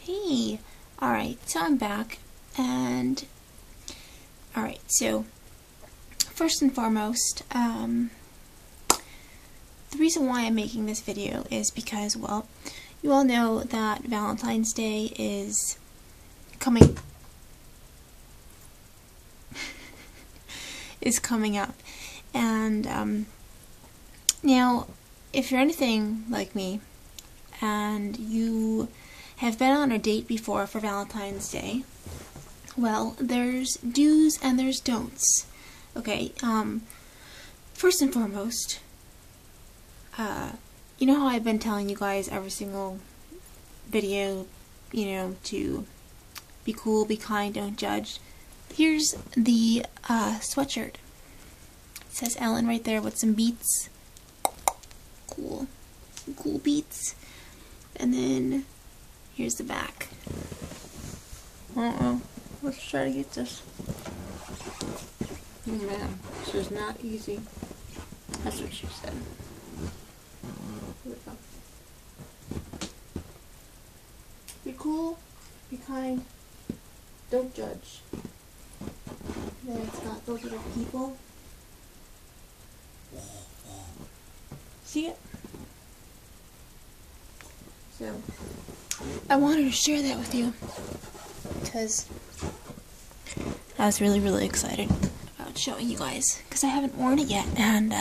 Hey, alright, so I'm back, and alright, so first and foremost, the reason why I'm making this video is because, well, you all know that Valentine's Day is coming up, and now, if you're anything like me, and you have been on a date before for Valentine's Day, well, there's do's and there's don'ts. Okay, first and foremost, you know how I've been telling you guys every single video, you know, to be cool, be kind, don't judge. Here's the sweatshirt. It says Ellen right there with some beats. Cool. Some cool beats. And then here's the back. Let's try to get this. Oh man, this is not easy. That's what she said. Here we go. Be cool, be kind, don't judge. Then it's got those little people. See it? So, I wanted to share that with you because I was really excited about showing you guys because I haven't worn it yet, and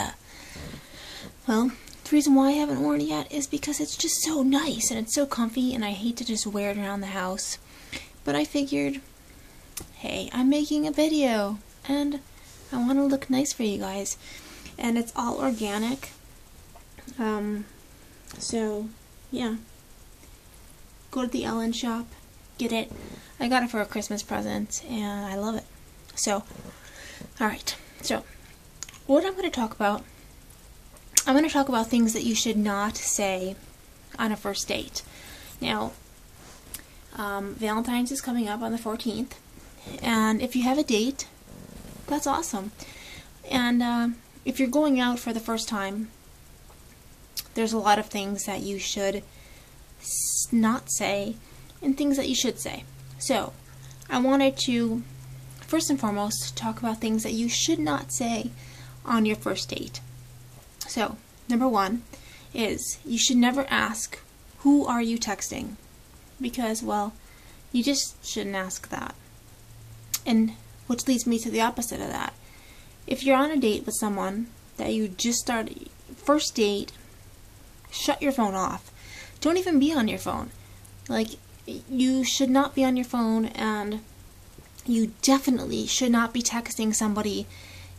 well, the reason why I haven't worn it yet is because it's just so nice and it's so comfy, and I hate to just wear it around the house. But I figured, hey, I'm making a video and I want to look nice for you guys, and it's all organic. So yeah, go to the Ellen shop, get it. I got it for a Christmas present and I love it. So, alright, so what I'm going to talk about, I'm going to talk about things that you should not say on a first date. Now, Valentine's is coming up on the 14th, and if you have a date, that's awesome. And if you're going out for the first time, there's a lot of things that you should not say and things that you should say. So, I wanted to, first and foremost, talk about things that you should not say on your first date. So, number one is you should never ask, who are you texting? Because, well, you just shouldn't ask that. And which leads me to the opposite of that. If you're on a date with someone that you just started, first date, shut your phone off. Don't even be on your phone. Like, you should not be on your phone, and you definitely should not be texting somebody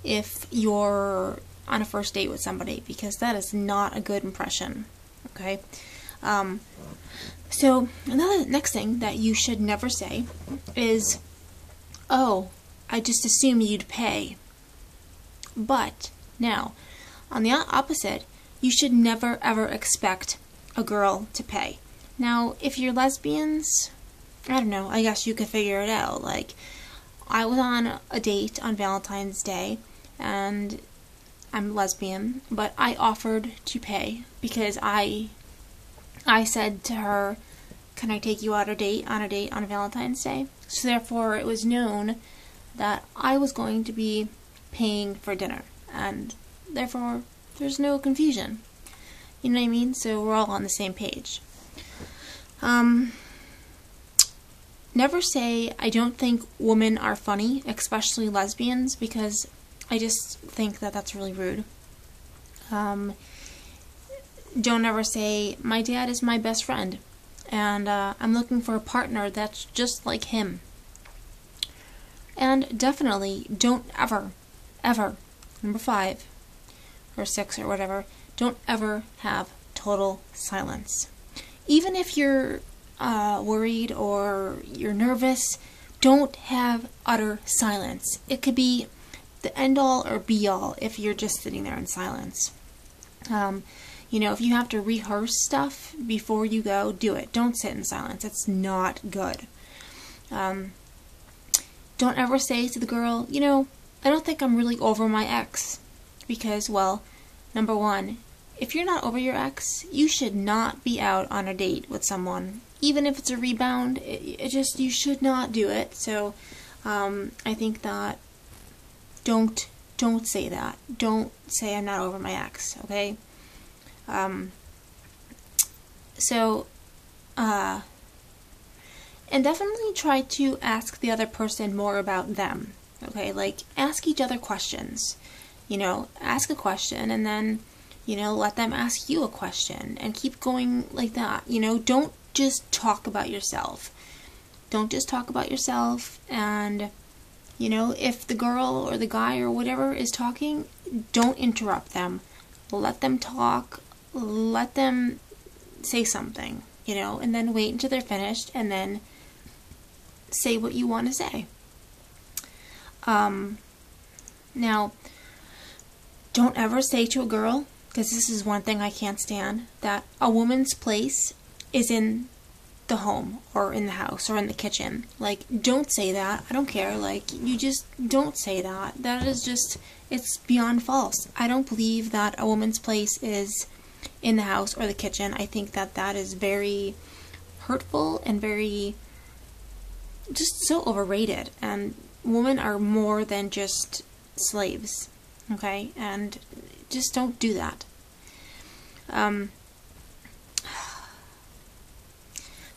if you're on a first date with somebody, because that is not a good impression. Okay? So, next thing that you should never say is, oh, I just assumed you'd pay. But, now, on the opposite, you should never ever expect a girl to pay. Now, if you're lesbians, I don't know, I guess you could figure it out. Like, I was on a date on Valentine's Day, and I'm lesbian, but I offered to pay because I said to her, can I take you out on a date on Valentine's Day? So therefore, it was known that I was going to be paying for dinner, and therefore, there's no confusion. You know what I mean? So we're all on the same page. Never say, I don't think women are funny, especially lesbians, because I just think that that's really rude. Don't ever say, my dad is my best friend, and I'm looking for a partner that's just like him. And definitely don't ever, number 5, or 6, or whatever, don't ever have total silence. Even if you're worried or you're nervous, don't have utter silence. It could be the end-all or be-all if you're just sitting there in silence. You know, if you have to rehearse stuff before you go, do it. Don't sit in silence. It's not good. Don't ever say to the girl, you know, I don't think I'm really over my ex. Because, well, number 1, if you're not over your ex, you should not be out on a date with someone even if it's a rebound, it just, you should not do it. So I think that don't say that. Don't say I'm not over my ex, okay? And definitely try to ask the other person more about them, okay? Like, ask each other questions. You know, ask a question and then, you know, let them ask you a question and keep going like that. You know, don't just talk about yourself. Don't just talk about yourself. And, you know, if the girl or the guy or whatever is talking, don't interrupt them. Let them talk. Let them say something, you know, and then wait until they're finished and then say what you want to say. Now, don't ever say to a girl, because this is one thing I can't stand, that a woman's place is in the home or in the house or in the kitchen. Like, don't say that. I don't care. Like, you just don't say that. That is just, it's beyond false. I don't believe that a woman's place is in the house or the kitchen. I think that that is very hurtful and very, just so overrated. And women are more than just slaves, okay? And just don't do that.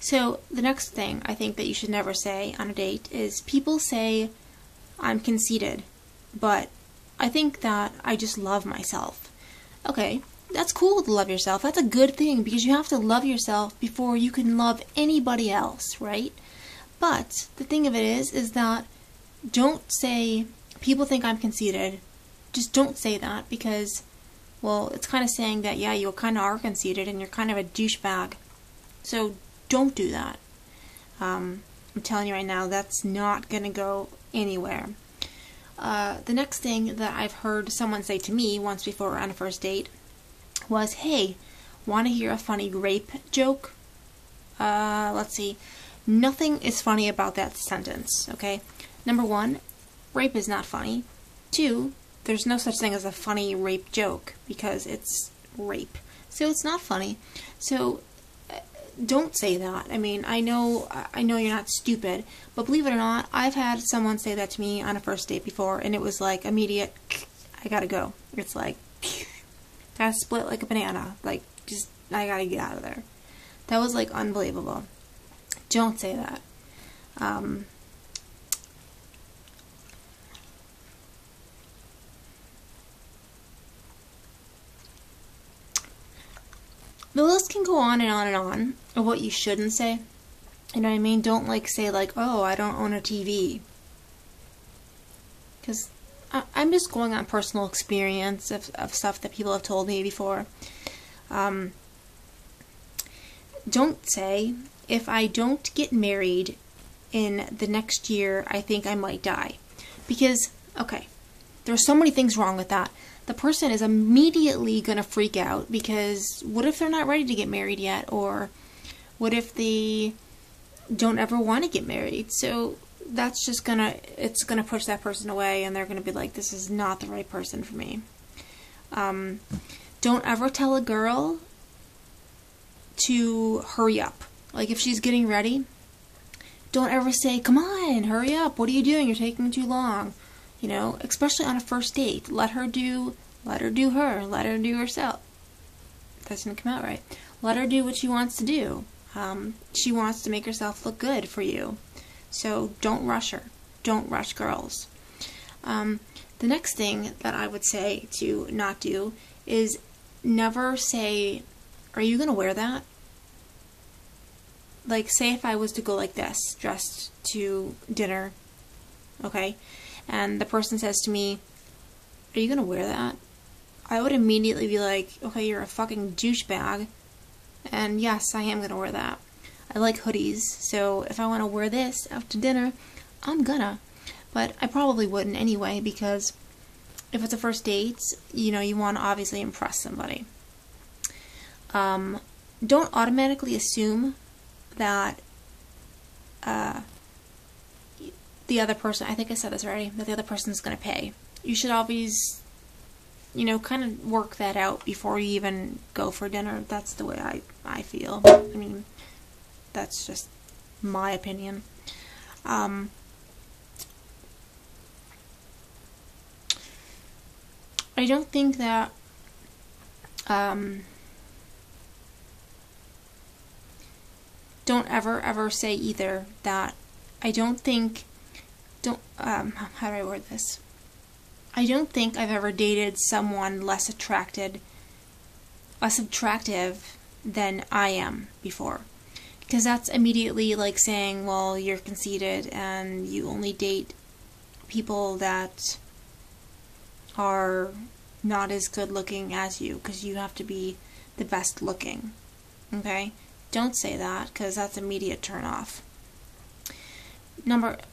So the next thing I think that you should never say on a date is, people say I'm conceited, but I think that I just love myself. Okay, that's cool to love yourself. That's a good thing, because you have to love yourself before you can love anybody else, right? But the thing of it is that don't say, people think I'm conceited. Just don't say that, because, well, it's kind of saying that, yeah, you kind of are conceited and you're kind of a douchebag. So don't do that. I'm telling you right now, that's not going to go anywhere. The next thing that I've heard someone say to me once before on a first date was, hey, want to hear a funny rape joke? Let's see. Nothing is funny about that sentence, okay? Number one, rape is not funny. Two, there's no such thing as a funny rape joke, because it's rape. So it's not funny. So don't say that. I mean, I know you're not stupid, but believe it or not, I've had someone say that to me on a first date before, and it was like immediate, I gotta go. It's like, gotta split like a banana. Like, just, I gotta get out of there. That was like unbelievable. Don't say that. The list can go on and on and on of what you shouldn't say. You know what I mean? Don't like say like, oh, I don't own a TV. Because I'm just going on personal experience of stuff that people have told me before. Don't say, if I don't get married in the next year, I think I might die. Because, okay, there's so many things wrong with that. The person is immediately going to freak out, because what if they're not ready to get married yet? Or what if they don't ever want to get married? So that's just it's gonna push that person away, and they're gonna be like, this is not the right person for me. Don't ever tell a girl to hurry up. Like, if she's getting ready, don't ever say, come on, hurry up, what are you doing, you're taking too long. You know, especially on a first date. Let her do her. Let her do herself. That didn't come out right. Let her do what she wants to do. She wants to make herself look good for you. So don't rush her. Don't rush girls. The next thing that I would say to not do is never say, are you going to wear that? Like, say if I was to go like this, dressed to dinner, okay? And the person says to me, are you going to wear that? I would immediately be like, okay, you're a fucking douchebag. And yes, I am going to wear that. I like hoodies, so if I want to wear this out to dinner, I'm gonna. But I probably wouldn't anyway, because if it's a first date, you know, you want to obviously impress somebody. Don't automatically assume that the other person, I think I said this already, that the other person's going to pay. You should always, you know, kind of work that out before you even go for dinner. That's the way I feel. I mean, that's just my opinion. I don't think that don't ever say either that how do I word this? I don't think I've ever dated someone less attractive than I am before. Because that's immediately like saying, well, you're conceited and you only date people that are not as good looking as you, because you have to be the best looking. Okay? Don't say that, because that's immediate turn off.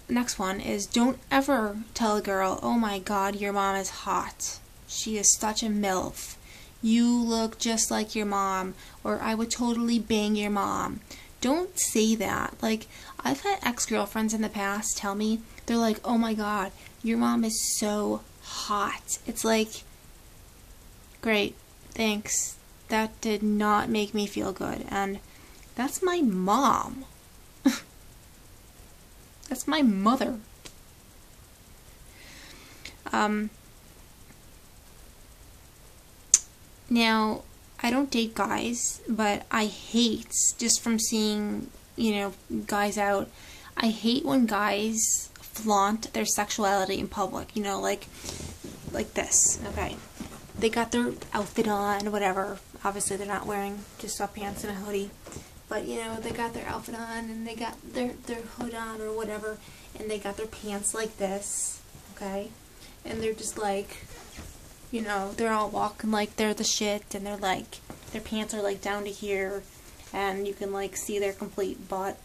Next one is, don't ever tell a girl, oh my god, your mom is hot. She is such a MILF. You look just like your mom, or I would totally bang your mom. Don't say that. Like, I've had ex-girlfriends in the past tell me, they're like, oh my god, your mom is so hot. It's like, great, thanks. That did not make me feel good. And that's my mom. That's my mother. Now, I don't date guys, but I hate, just from seeing, guys out, I hate when guys flaunt their sexuality in public, like this, okay? They got their outfit on, whatever. Obviously, they're not wearing just sweatpants and a hoodie. But, they got their outfit on, and they got their hood on, or whatever, and they got their pants like this, okay? And they're just like, they're all walking like they're the shit, and they're like, their pants are like down to here, and you can like see their complete butt.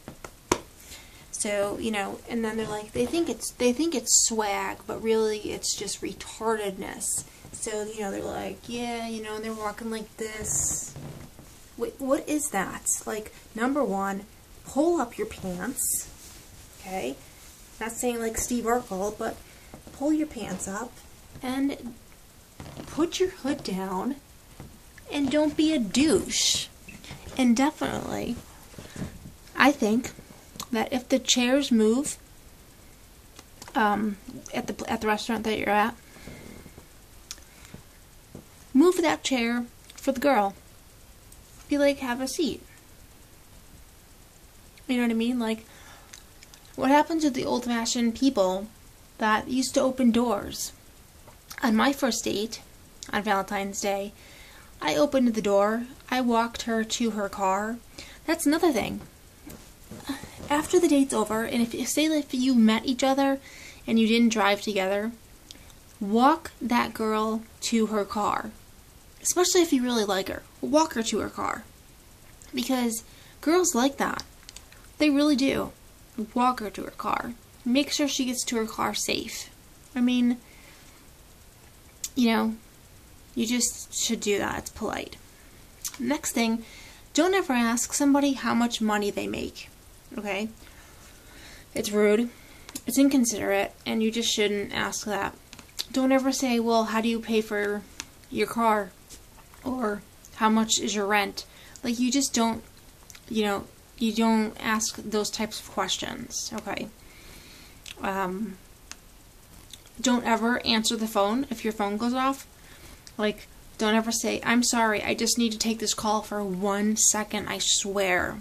So, and then they're like, they think it's swag, but really it's just retardedness. So, they're like, yeah, and they're walking like this. Wait, what is that? Like, number one, pull up your pants, okay? Not saying like Steve Urkel, but pull your pants up and put your hood down and don't be a douche. And definitely, I think that if the chairs move at the restaurant that you're at, move that chair for the girl. Be like, have a seat. You know what I mean? Like, what happens with the old-fashioned people that used to open doors? On my first date, on Valentine's Day, I opened the door. I walked her to her car. That's another thing. After the date's over, and if you met each other and you didn't drive together, walk that girl to her car. Especially if you really like her. Walk her to her car. Because girls like that. They really do. Walk her to her car. Make sure she gets to her car safe. I mean, you just should do that. It's polite. Next thing, don't ever ask somebody how much money they make. Okay? It's rude. It's inconsiderate. And you just shouldn't ask that. Don't ever say, well, how do you pay for your car? Or how much is your rent? Like, you just don't, you don't ask those types of questions, okay? Don't ever answer the phone if your phone goes off. Like, don't ever say, I'm sorry, I just need to take this call for 1 second, I swear.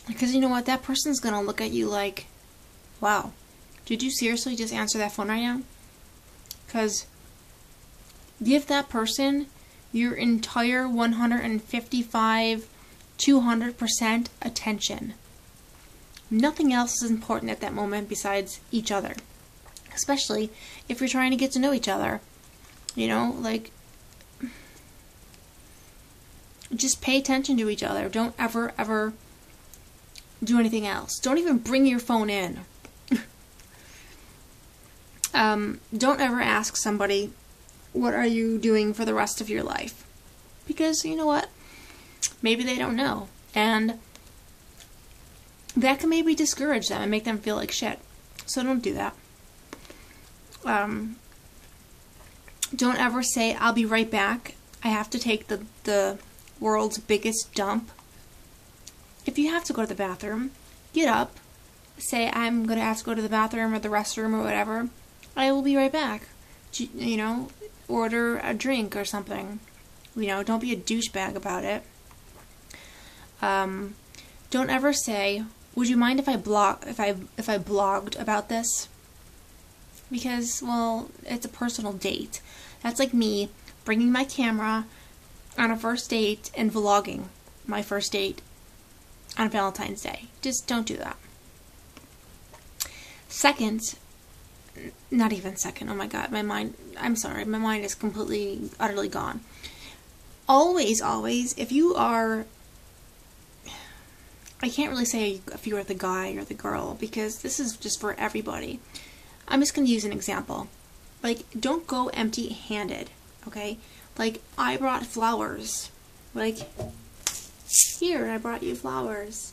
Because you know what? That person's gonna look at you like, wow, did you seriously just answer that phone right now? Because give that person your entire 155, 200% attention. Nothing else is important at that moment besides each other. Especially if you're trying to get to know each other. Like, just pay attention to each other. Don't ever do anything else. Don't even bring your phone in. Don't ever ask somebody, what are you doing for the rest of your life? Because, you know what? Maybe they don't know. And that can maybe discourage them and make them feel like shit. So don't do that. Don't ever say, I'll be right back. I have to take the world's biggest dump. if you have to go to the bathroom, get up, say, I'm going to have to go to the bathroom or the restroom or whatever. I will be right back. You know, order a drink or something. You know, don't be a douchebag about it. Don't ever say, would you mind if I blogged about this? Because, well, it's a personal date. That's like me bringing my camera on a first date and vlogging my first date on Valentine's Day. Just don't do that. Second, not even second, oh my god, my mind is completely, utterly gone. Always, if you are, I can't really say if you are the guy or the girl, because this is just for everybody. I'm just going to use an example. Like, don't go empty-handed, okay? Like, I brought flowers. Like, here, I brought you flowers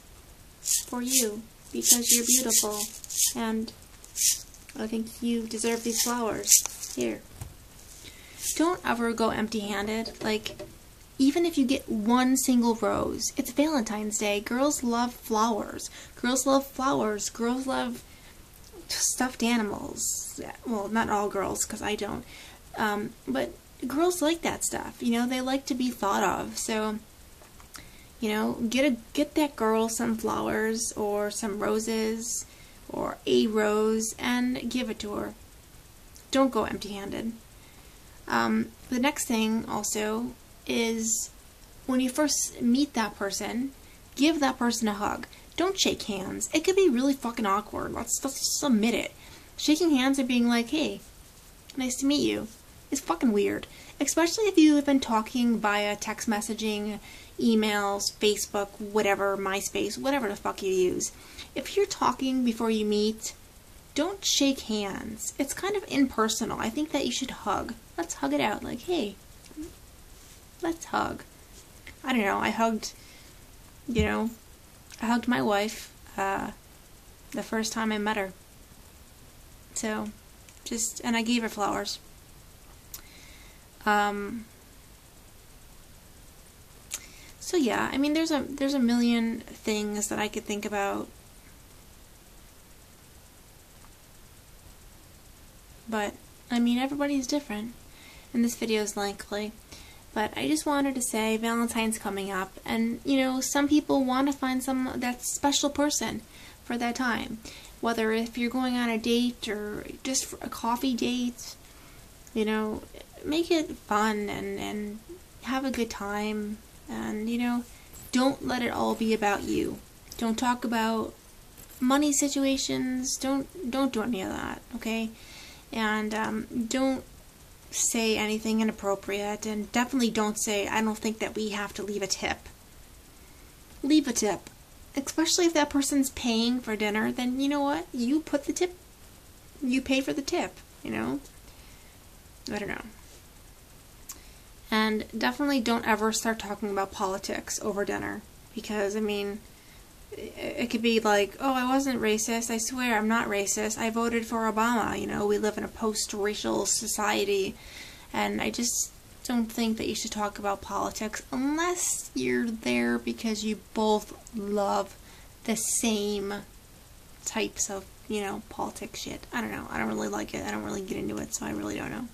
for you because you're beautiful and I think you deserve these flowers. Here. Don't ever go empty-handed. Like, even if you get one single rose, it's Valentine's Day. Girls love flowers. Girls love flowers. Girls love stuffed animals. Well, not all girls, because I don't. But girls like that stuff. You know, they like to be thought of. So, you know, get that girl some flowers or some roses or a rose and give it to her. Don't go empty-handed. The next thing also is when you first meet that person, give that person a hug. Don't shake hands. It could be really fucking awkward. Let's just admit it. Shaking hands and being like, hey, nice to meet you, is fucking weird. Especially if you have been talking via text messaging, emails, Facebook, whatever, MySpace, whatever the fuck you use. If you're talking before you meet, don't shake hands. It's kind of impersonal. I think that you should hug. Let's hug it out. Like, hey, let's hug. I don't know. I hugged my wife the first time I met her. So, and I gave her flowers. So yeah, I mean, there's a million things that I could think about. But, I mean, everybody's different. And this video is likely. But I just wanted to say Valentine's coming up. And, you know, some people want to find that special person for that time. Whether if you're going on a date or just for a coffee date, you know, make it fun and have a good time. And, you know, don't let it all be about you. Don't talk about money situations. Don't do any of that, okay? And don't say anything inappropriate, and definitely don't say, I don't think that we have to leave a tip. Leave a tip. Especially if that person's paying for dinner, then you know what? You put the tip, you pay for the tip, you know? I don't know. And definitely don't ever start talking about politics over dinner, because, I mean, it could be like, oh, I wasn't racist, I swear I'm not racist, I voted for Obama, you know, we live in a post-racial society, and I just don't think that you should talk about politics unless you're there because you both love the same types of, you know, politics shit. I don't know, I don't really like it, I don't really get into it, so I really don't know.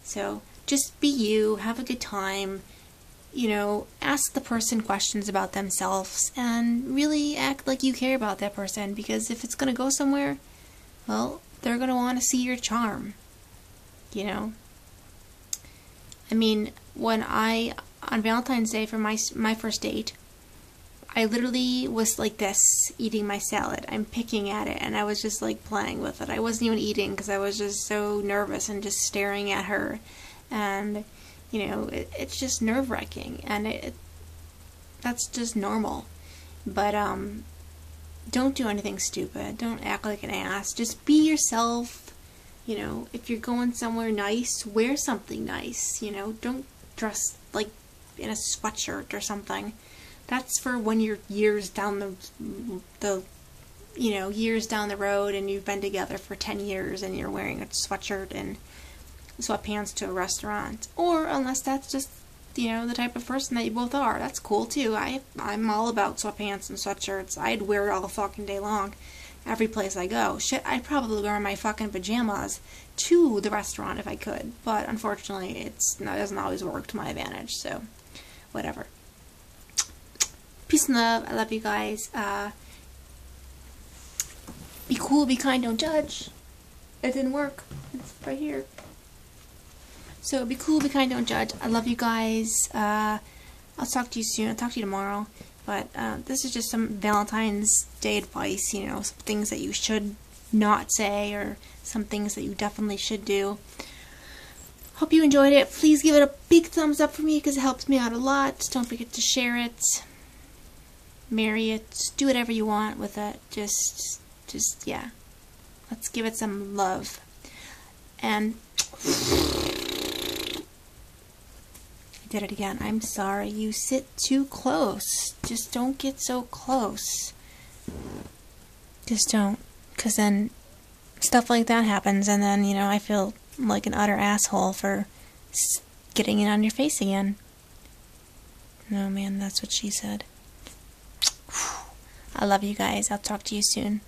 So, just be you, have a good time, you know, ask the person questions about themselves, and really act like you care about that person, because if it's going to go somewhere, well, they're going to want to see your charm, you know. I mean, on Valentine's Day for my first date, I literally was like this, eating my salad. I'm picking at it, and I was just like playing with it. I wasn't even eating because I was just so nervous and just staring at her, and you know, it's just nerve-wracking, and that's just normal. But, don't do anything stupid. Don't act like an ass. Just be yourself. You know, if you're going somewhere nice, wear something nice. You know, don't dress, like, in a sweatshirt or something. That's for when you're years down years down the road, and you've been together for 10 years, and you're wearing a sweatshirt and sweatpants to a restaurant, or unless that's just you know, the type of person that you both are. That's cool too. I'm all about sweatpants and sweatshirts. I'd wear it all fucking day long, every place I go. Shit, I'd probably wear my fucking pajamas to the restaurant if I could. But unfortunately, it doesn't always work to my advantage. So, whatever. Peace and love. I love you guys. Be cool, be kind, don't judge. It didn't work. It's right here. So be cool, be kind, don't judge. I love you guys. I'll talk to you soon. I'll talk to you tomorrow. But this is just some Valentine's Day advice, you know, some things that you should not say or some things that you definitely should do. Hope you enjoyed it. Please give it a big thumbs up for me because it helps me out a lot. Don't forget to share it, marry it, do whatever you want with it. Just yeah. Let's give it some love. And I did it again. I'm sorry. You sit too close. Just don't get so close. Just don't. Because then stuff like that happens and then, you know, I feel like an utter asshole for getting it on your face again. No, man, that's what she said. I love you guys. I'll talk to you soon.